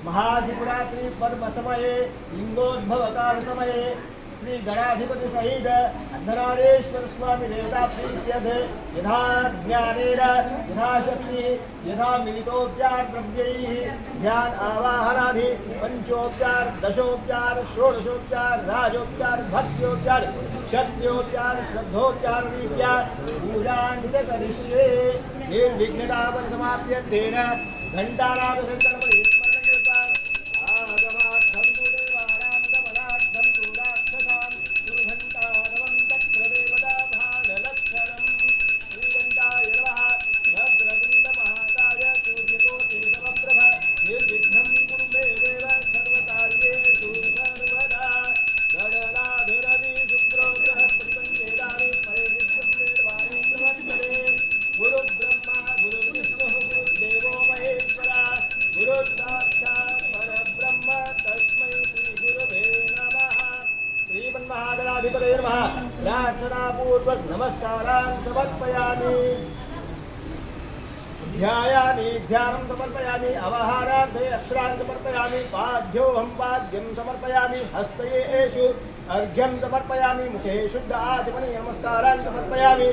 महाशिवरात्रि पर्व समये लिंगोद्भव काल समये श्री गणाधिपति सहित अर्धनारीश्वर स्वामी देवता प्रीत्यर्थ यथा ज्ञानेन यथा शक्ति यथा मिलितोपचार द्रव्यैः ध्यान आवाहनादि पंचोपचार दशोपचार षोडशोपचार राजोपचार भक्त्योपचार शक्त्योपचार श्रद्धोपचार रीत्या पूजां च करिष्ये निर्विघ्नतां समाप्य तेन घंटानाद संकल्प प्रार्थनापूर्वक नमस्कारान् समर्पयामि ध्यायामि ध्यानं समर्पयामि अवहारार्थे अक्षरान् समर्पयामि पाद्योऽहं पाद्यं समर्पयामि हस्तयेषु अर्घ्यं समर्पयामि मुखे शुद्ध आचमने नमस्कारान् समर्पयामि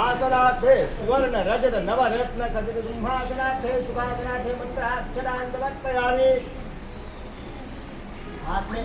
आसनार्थे सुवर्ण रजत नवरत्न खचित सिंहासनार्थे सुखासनार्थे मंत्राक्षरान् समर्पयामि हाथ में